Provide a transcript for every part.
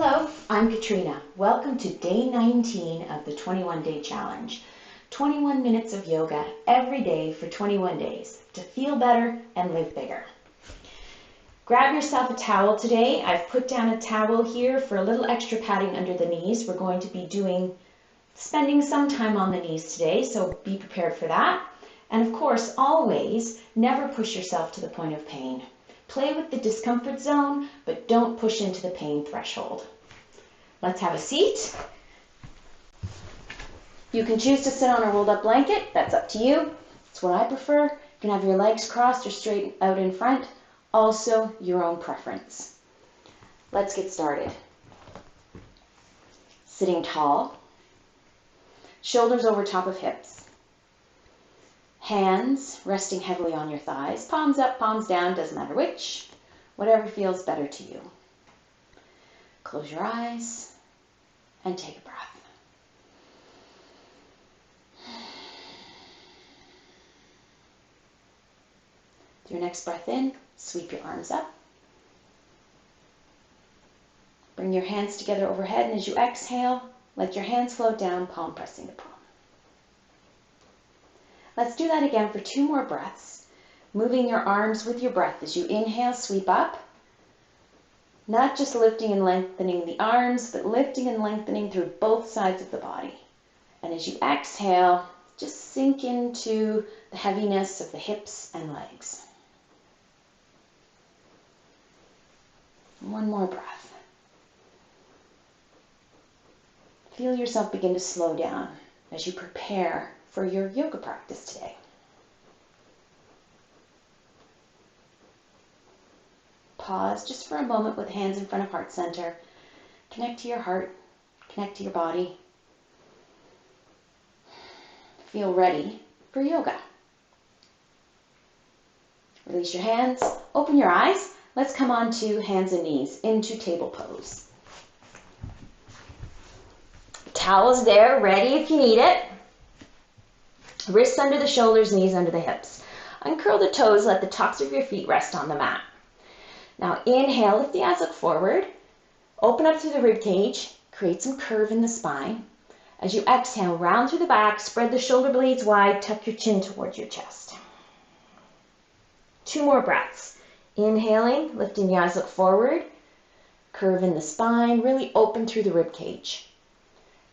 Hello, I'm Katrina. Welcome to day 19 of the 21-day challenge. 21 minutes of yoga every day for 21 days to feel better and live bigger. Grab yourself a towel today. I've put down a towel here for a little extra padding under the knees. We're going to be spending some time on the knees today, so be prepared for that. And of course, always never push yourself to the point of pain. Play with the discomfort zone, but don't push into the pain threshold. Let's have a seat. You can choose to sit on a rolled up blanket. That's up to you. It's what I prefer. You can have your legs crossed or straight out in front. Also your own preference. Let's get started. Sitting tall. Shoulders over top of hips. Hands resting heavily on your thighs. Palms up, palms down, doesn't matter which. Whatever feels better to you. Close your eyes and take a breath. With your next breath in, sweep your arms up. Bring your hands together overhead, and as you exhale, let your hands float down, palm pressing to palm. Let's do that again for 2 more breaths, moving your arms with your breath. As you inhale, sweep up, not just lifting and lengthening the arms, but lifting and lengthening through both sides of the body. And as you exhale, just sink into the heaviness of the hips and legs. 1 more breath. Feel yourself begin to slow down as you prepare for your yoga practice today. Pause just for a moment with hands in front of heart center. Connect to your heart, connect to your body. Feel ready for yoga. Release your hands, open your eyes. Let's come on to hands and knees into table pose. Towel's there, ready if you need it. Wrists under the shoulders, knees under the hips. Uncurl the toes, let the tops of your feet rest on the mat. Now inhale, lift the eyes, look forward. Open up through the rib cage, create some curve in the spine. As you exhale, round through the back, spread the shoulder blades wide, tuck your chin towards your chest. 2 more breaths. Inhaling, lifting the eyes, look forward. Curve in the spine, really open through the rib cage.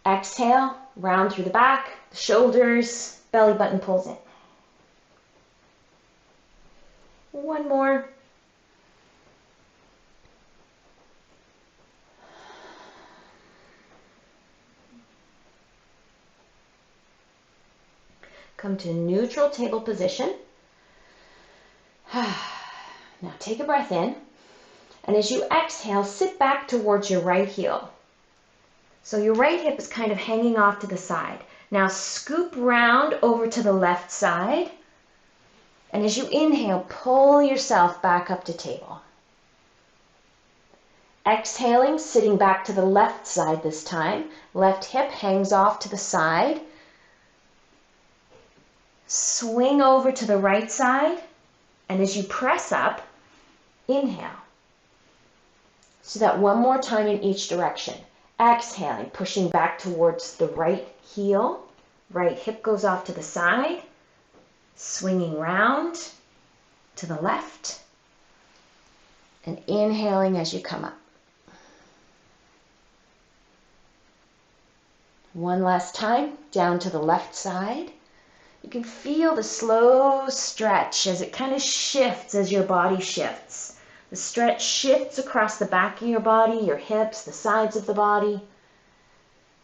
Exhale, round through the back, the shoulders, belly button pulls in. 1 more. Come to neutral table position. Now take a breath in, and as you exhale, sit back towards your right heel. So your right hip is kind of hanging off to the side. Now scoop round over to the left side, and as you inhale, pull yourself back up to table. Exhaling, sitting back to the left side this time. Left hip hangs off to the side. Swing over to the right side, and as you press up, inhale. So that 1 more time in each direction. Exhaling, pushing back towards the right heel. Right hip goes off to the side. Swinging round to the left. And inhaling as you come up. 1 last time, down to the left side. You can feel the slow stretch as it kind of shifts as your body shifts. The stretch shifts across the back of your body, your hips, the sides of the body.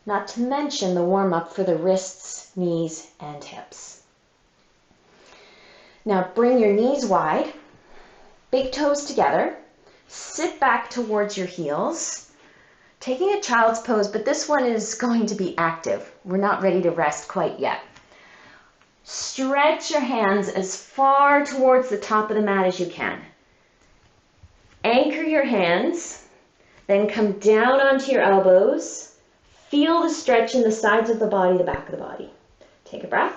Not to mention the warm-up for the wrists, knees, and hips. Now bring your knees wide, big toes together. Sit back towards your heels. Taking a child's pose, but this one is going to be active. We're not ready to rest quite yet. Stretch your hands as far towards the top of the mat as you can. Anchor your hands, then come down onto your elbows. Feel the stretch in the sides of the body, the back of the body. Take a breath.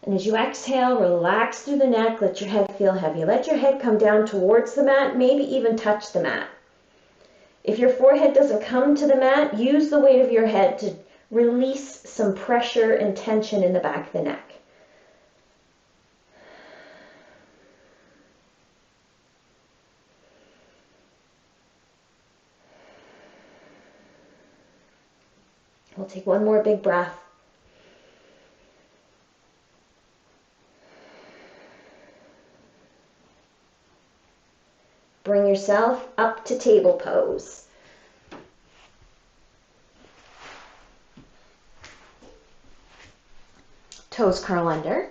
And as you exhale, relax through the neck. Let your head feel heavy. Let your head come down towards the mat, maybe even touch the mat. If your forehead doesn't come to the mat, use the weight of your head to release some pressure and tension in the back of the neck. We'll take one more big breath. Bring yourself up to table pose. Toes curl under.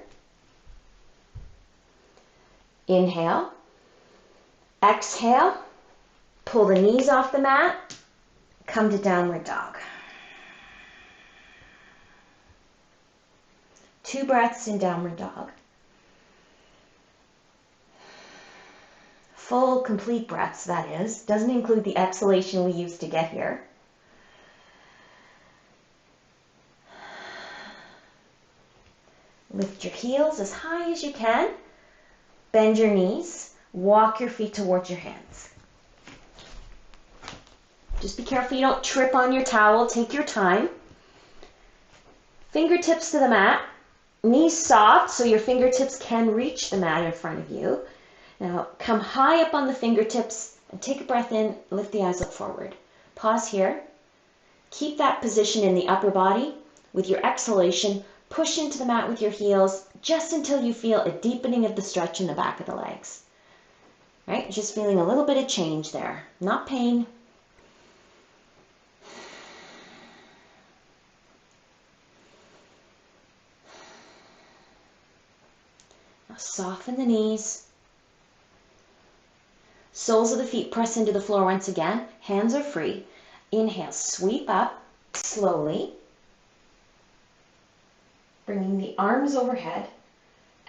Inhale. Exhale. Pull the knees off the mat. Come to downward dog. 2 breaths in downward dog. Full, complete breaths, that is. Doesn't include the exhalation we used to get here. Lift your heels as high as you can. Bend your knees. Walk your feet towards your hands. Just be careful you don't trip on your towel. Take your time. Fingertips to the mat. Knees soft so your fingertips can reach the mat in front of you. Now come high up on the fingertips and take a breath in. Lift the eyes, look forward. Pause here. Keep that position in the upper body. With your exhalation, push into the mat with your heels just until you feel a deepening of the stretch in the back of the legs. Right? Just feeling a little bit of change there. Not pain. Now soften the knees. Soles of the feet press into the floor once again. Hands are free. Inhale, sweep up slowly. Bringing the arms overhead.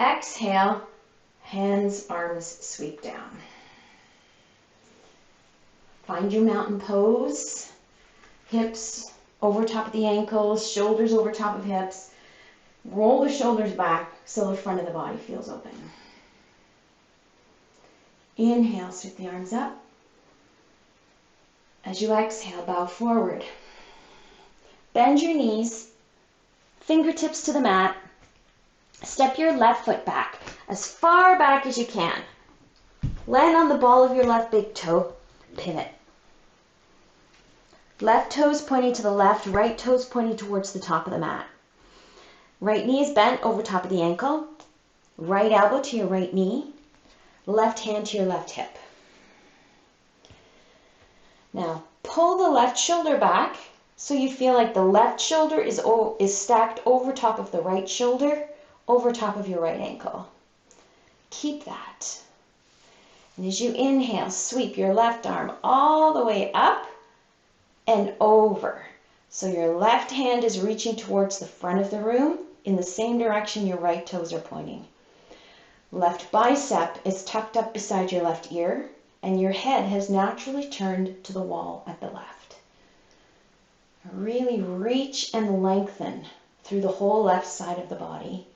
Exhale, hands, arms sweep down. Find your mountain pose. Hips over top of the ankles, shoulders over top of hips. Roll the shoulders back so the front of the body feels open. Inhale, sweep the arms up. As you exhale, bow forward. Bend your knees, fingertips to the mat. Step your left foot back as far back as you can. Land on the ball of your left big toe. Pivot. Left toes pointing to the left, right toes pointing towards the top of the mat. Right knee is bent over top of the ankle. Right elbow to your right knee. Left hand to your left hip. Now pull the left shoulder back so you feel like the left shoulder is stacked over top of the right shoulder, over top of your right ankle. Keep that. And as you inhale, sweep your left arm all the way up and over. So your left hand is reaching towards the front of the room in the same direction your right toes are pointing. Left bicep is tucked up beside your left ear, and your head has naturally turned to the wall at the left. Really reach and lengthen through the whole left side of the body,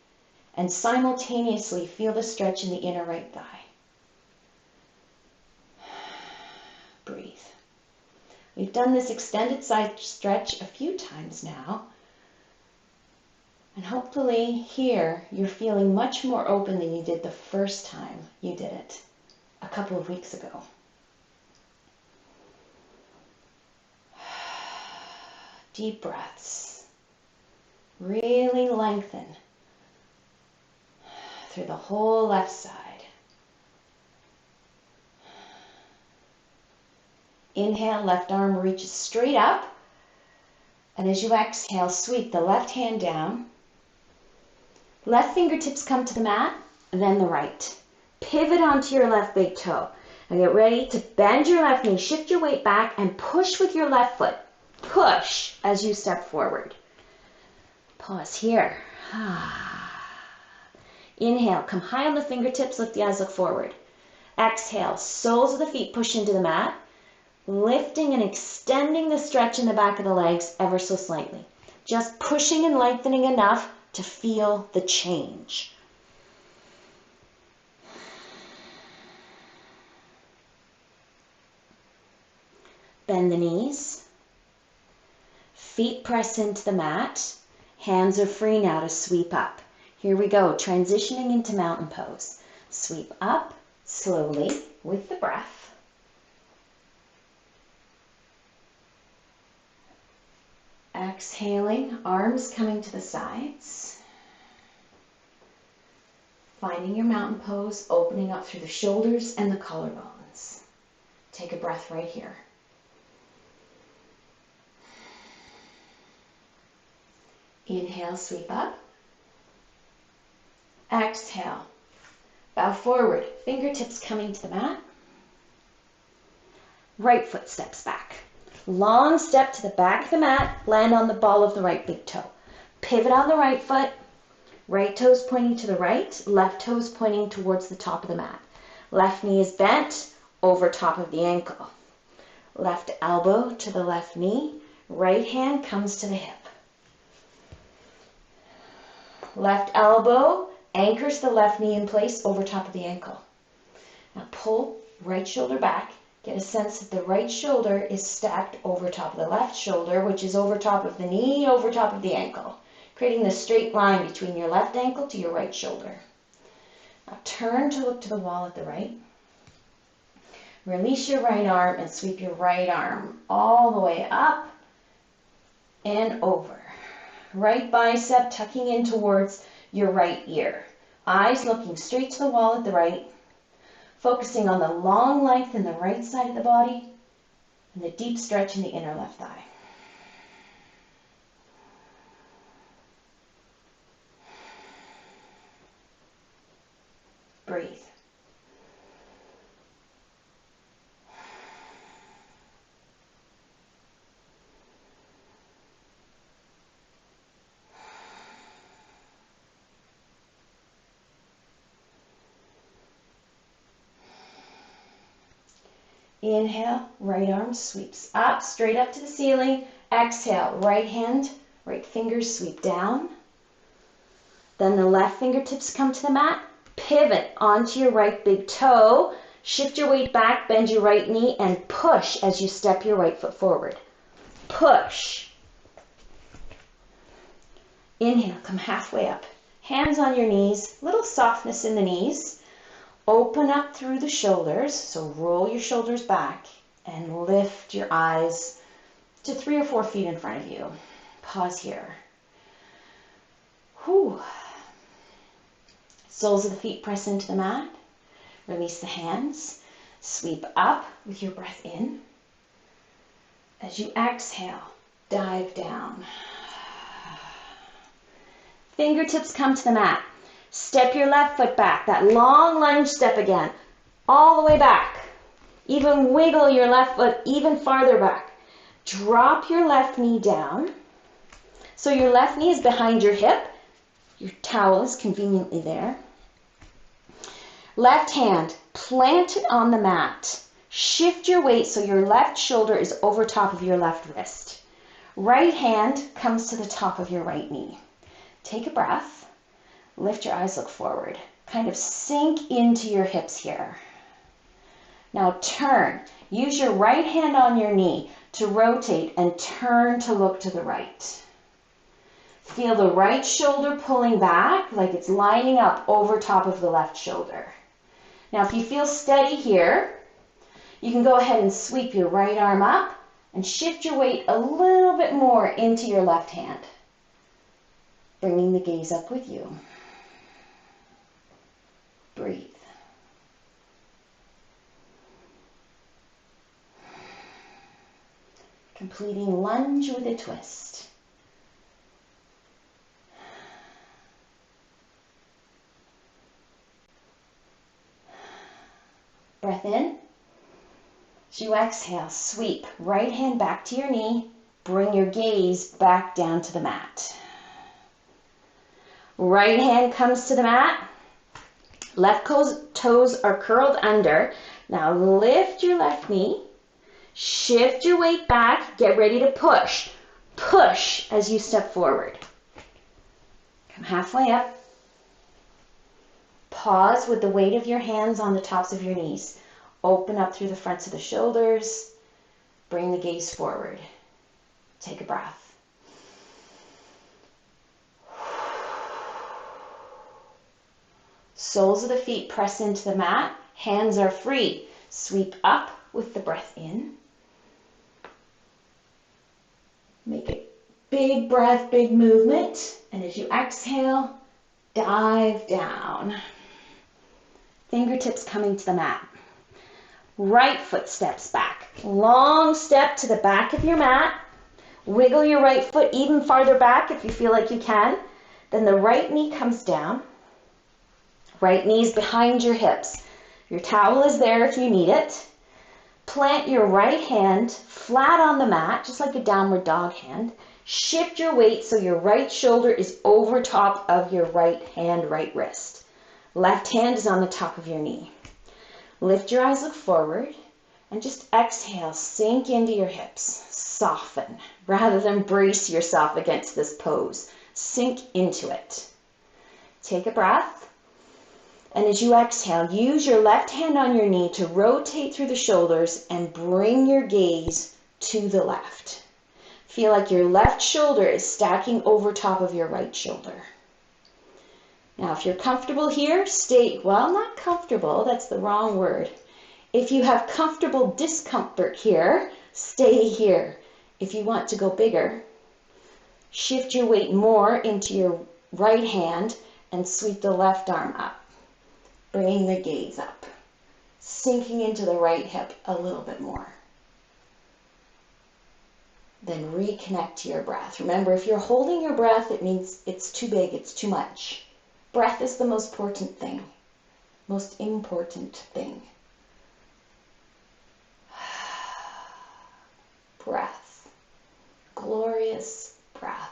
and simultaneously feel the stretch in the inner right thigh. Breathe. We've done this extended side stretch a few times now. And hopefully here you're feeling much more open than you did the first time you did it a couple of weeks ago. Deep breaths. Really lengthen through the whole left side. Inhale, left arm reaches straight up. And as you exhale, sweep the left hand down. Left fingertips come to the mat, then the right. Pivot onto your left big toe. And get ready to bend your left knee, shift your weight back, and push with your left foot. Push as you step forward. Pause here. Inhale, come high on the fingertips, lift the eyes, look forward. Exhale, soles of the feet push into the mat, lifting and extending the stretch in the back of the legs ever so slightly. Just pushing and lengthening enough to feel the change. Bend the knees. Feet press into the mat. Hands are free now to sweep up. Here we go, transitioning into mountain pose. Sweep up slowly with the breath. Exhaling, arms coming to the sides. Finding your mountain pose, opening up through the shoulders and the collarbones. Take a breath right here. Inhale, sweep up. Exhale, bow forward, fingertips coming to the mat. Right foot steps back. Long step to the back of the mat, land on the ball of the right big toe. Pivot on the right foot, right toes pointing to the right, left toes pointing towards the top of the mat. Left knee is bent over top of the ankle. Left elbow to the left knee, right hand comes to the hip. Left elbow anchors the left knee in place over top of the ankle. Now pull right shoulder back. Get a sense that the right shoulder is stacked over top of the left shoulder, which is over top of the knee, over top of the ankle, creating the straight line between your left ankle to your right shoulder. Now turn to look to the wall at the right. Release your right arm and sweep your right arm all the way up and over. Right bicep tucking in towards your right ear. Eyes looking straight to the wall at the right. Focusing on the long length in the right side of the body and the deep stretch in the inner left thigh. Breathe. Inhale, right arm sweeps up, straight up to the ceiling. Exhale, right hand, right fingers sweep down. Then the left fingertips come to the mat. Pivot onto your right big toe. Shift your weight back, bend your right knee, and push as you step your right foot forward. Push. Inhale, come halfway up. Hands on your knees, little softness in the knees. Open up through the shoulders, so roll your shoulders back and lift your eyes to 3 or 4 feet in front of you. Pause here. Whew. Soles of the feet press into the mat. Release the hands. Sweep up with your breath in. As you exhale, dive down. Fingertips come to the mat. Step your left foot back, that long lunge step again, all the way back. Even wiggle your left foot even farther back. Drop your left knee down. So your left knee is behind your hip. Your towel is conveniently there. Left hand, plant it on the mat. Shift your weight so your left shoulder is over top of your left wrist. Right hand comes to the top of your right knee. Take a breath. Lift your eyes, look forward. Kind of sink into your hips here. Now turn. Use your right hand on your knee to rotate and turn to look to the right. Feel the right shoulder pulling back like it's lining up over top of the left shoulder. Now if you feel steady here, you can go ahead and sweep your right arm up and shift your weight a little bit more into your left hand, bringing the gaze up with you. Breathe. Completing lunge with a twist. Breath in. As you exhale, sweep right hand back to your knee. Bring your gaze back down to the mat. Right hand comes to the mat. Left toes are curled under. Now lift your left knee. Shift your weight back. Get ready to push. Push as you step forward. Come halfway up. Pause with the weight of your hands on the tops of your knees. Open up through the fronts of the shoulders. Bring the gaze forward. Take a breath. Soles of the feet press into the mat. Hands are free. Sweep up with the breath in. Make a big breath, big movement. And as you exhale, dive down. Fingertips coming to the mat. Right foot steps back. Long step to the back of your mat. Wiggle your right foot even farther back if you feel like you can. Then the right knee comes down. Right knee's behind your hips. Your towel is there if you need it. Plant your right hand flat on the mat, just like a downward dog hand. Shift your weight so your right shoulder is over top of your right hand, right wrist. Left hand is on the top of your knee. Lift your eyes, look forward, and just exhale, sink into your hips. Soften, rather than brace yourself against this pose. Sink into it. Take a breath. And as you exhale, use your left hand on your knee to rotate through the shoulders and bring your gaze to the left. Feel like your left shoulder is stacking over top of your right shoulder. Now, if you're comfortable here, stay, well, not comfortable, that's the wrong word. If you have comfortable discomfort here, stay here. If you want to go bigger, shift your weight more into your right hand and sweep the left arm up. Bringing the gaze up, sinking into the right hip a little bit more. Then reconnect to your breath. Remember, if you're holding your breath, it means it's too big, it's too much. Breath is the most important thing. Most important thing. Breath. Glorious breath.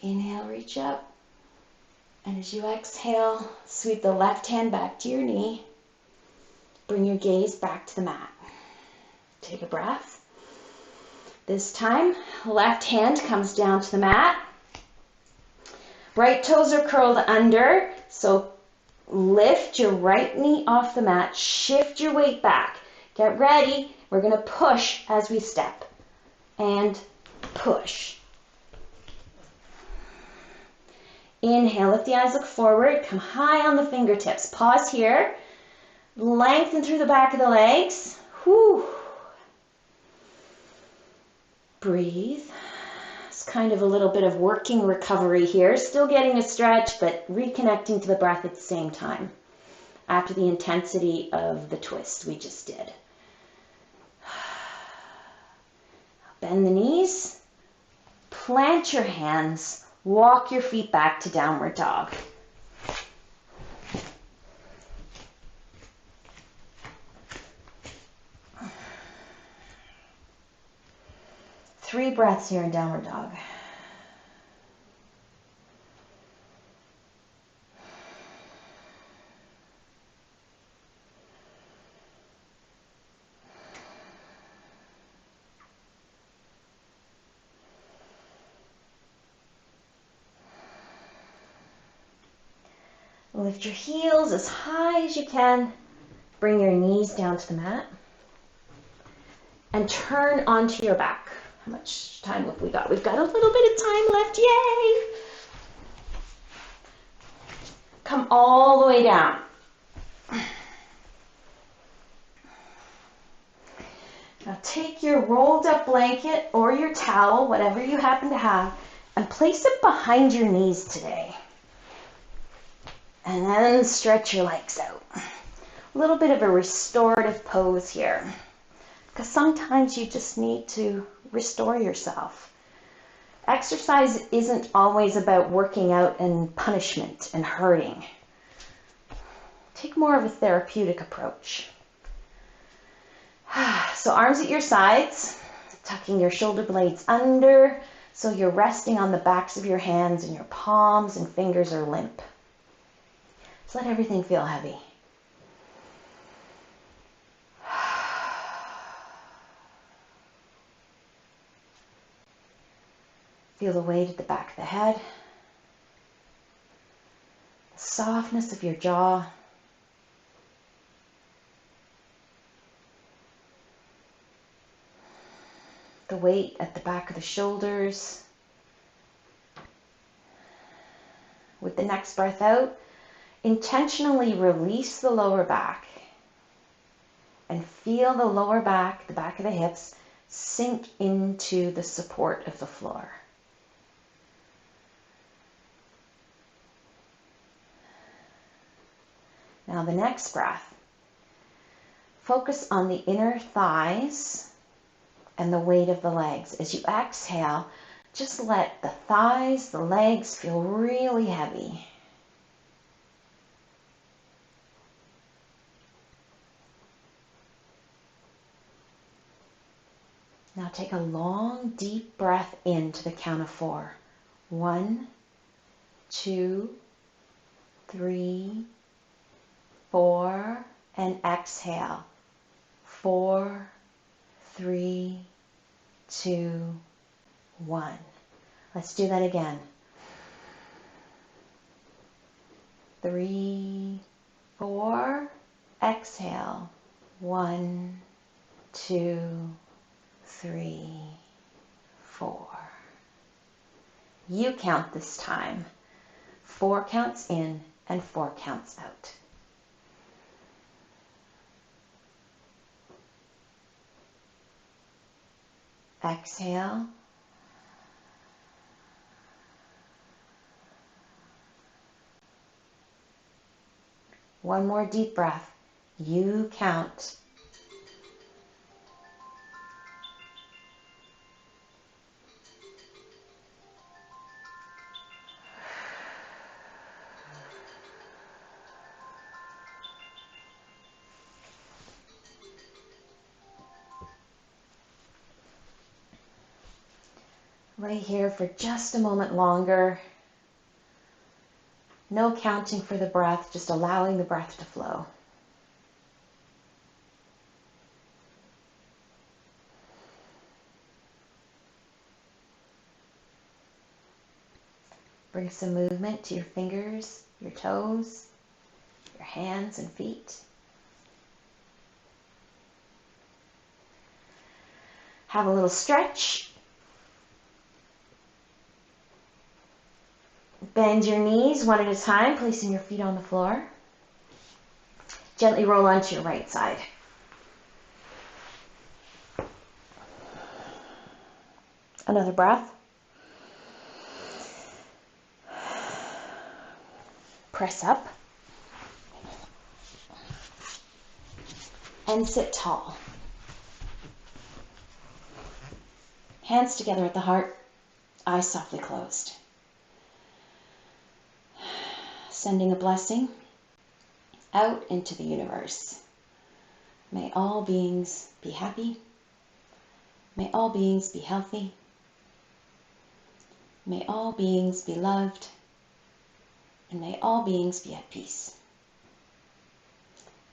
Inhale, reach up. And as you exhale, sweep the left hand back to your knee. Bring your gaze back to the mat. Take a breath. This time, left hand comes down to the mat. Right toes are curled under, so lift your right knee off the mat. Shift your weight back. Get ready. We're going to push as we step. And push. Inhale, lift the eyes, look forward, come high on the fingertips. Pause here. Lengthen through the back of the legs. Whew. Breathe. It's kind of a little bit of working recovery here. Still getting a stretch, but reconnecting to the breath at the same time after the intensity of the twist we just did. Bend the knees. Plant your hands. Walk your feet back to downward dog. Three breaths here in downward dog. Lift your heels as high as you can. Bring your knees down to the mat. And turn onto your back. How much time have we got? We've got a little bit of time left. Yay! Come all the way down. Now take your rolled up blanket or your towel, whatever you happen to have, and place it behind your knees today. And then stretch your legs out. A little bit of a restorative pose here. Because sometimes you just need to restore yourself. Exercise isn't always about working out and punishment and hurting. Take more of a therapeutic approach. So arms at your sides, tucking your shoulder blades under, so you're resting on the backs of your hands and your palms and fingers are limp. Just let everything feel heavy. Feel the weight at the back of the head, the softness of your jaw, the weight at the back of the shoulders. With the next breath out, intentionally release the lower back and feel the lower back, the back of the hips, sink into the support of the floor. Now the next breath, focus on the inner thighs and the weight of the legs. As you exhale, just let the thighs, the legs feel really heavy. Now take a long, deep breath in to the count of 4. 1, 2, 3, 4, and exhale. 4, 3, 2, 1. Let's do that again. 3, 4, exhale. 1, 2, 3, 4. You count this time. 4 counts in and 4 counts out. Exhale. One more deep breath. You count. Lay here for just a moment longer. No counting for the breath, just allowing the breath to flow. Bring some movement to your fingers, your toes, your hands and feet. Have a little stretch. Bend your knees one at a time, placing your feet on the floor. Gently roll onto your right side. Another breath. Press up. And sit tall. Hands together at the heart, eyes softly closed. Sending a blessing out into the universe. May all beings be happy. May all beings be healthy. May all beings be loved. And may all beings be at peace.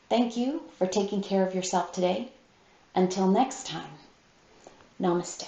Thank you for taking care of yourself today. Until next time, namaste.